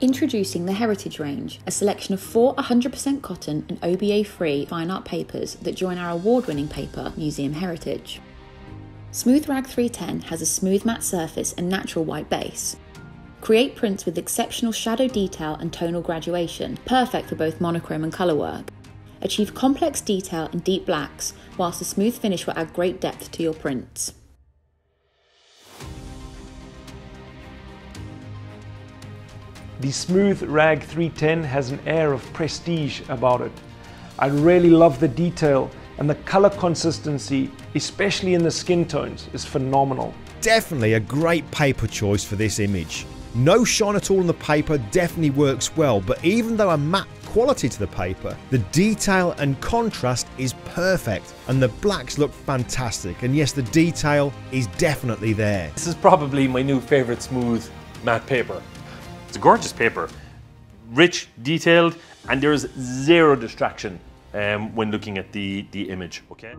Introducing the Heritage range, a selection of 4 100% cotton and OBA-free fine art papers that join our award-winning paper, Museum Heritage. Smooth Rag 310 has a smooth matte surface and natural white base. Create prints with exceptional shadow detail and tonal graduation, perfect for both monochrome and colour work. Achieve complex detail and deep blacks, whilst the smooth finish will add great depth to your prints. The Smooth Rag 310 has an air of prestige about it. I really love the detail, and the color consistency, especially in the skin tones, is phenomenal. Definitely a great paper choice for this image. No shine at all on the paper definitely works well, but even though a matte quality to the paper, the detail and contrast is perfect, and the blacks look fantastic, and yes, the detail is definitely there. This is probably my new favorite smooth matte paper. It's a gorgeous paper, rich, detailed, and there's zero distraction when looking at the image, okay?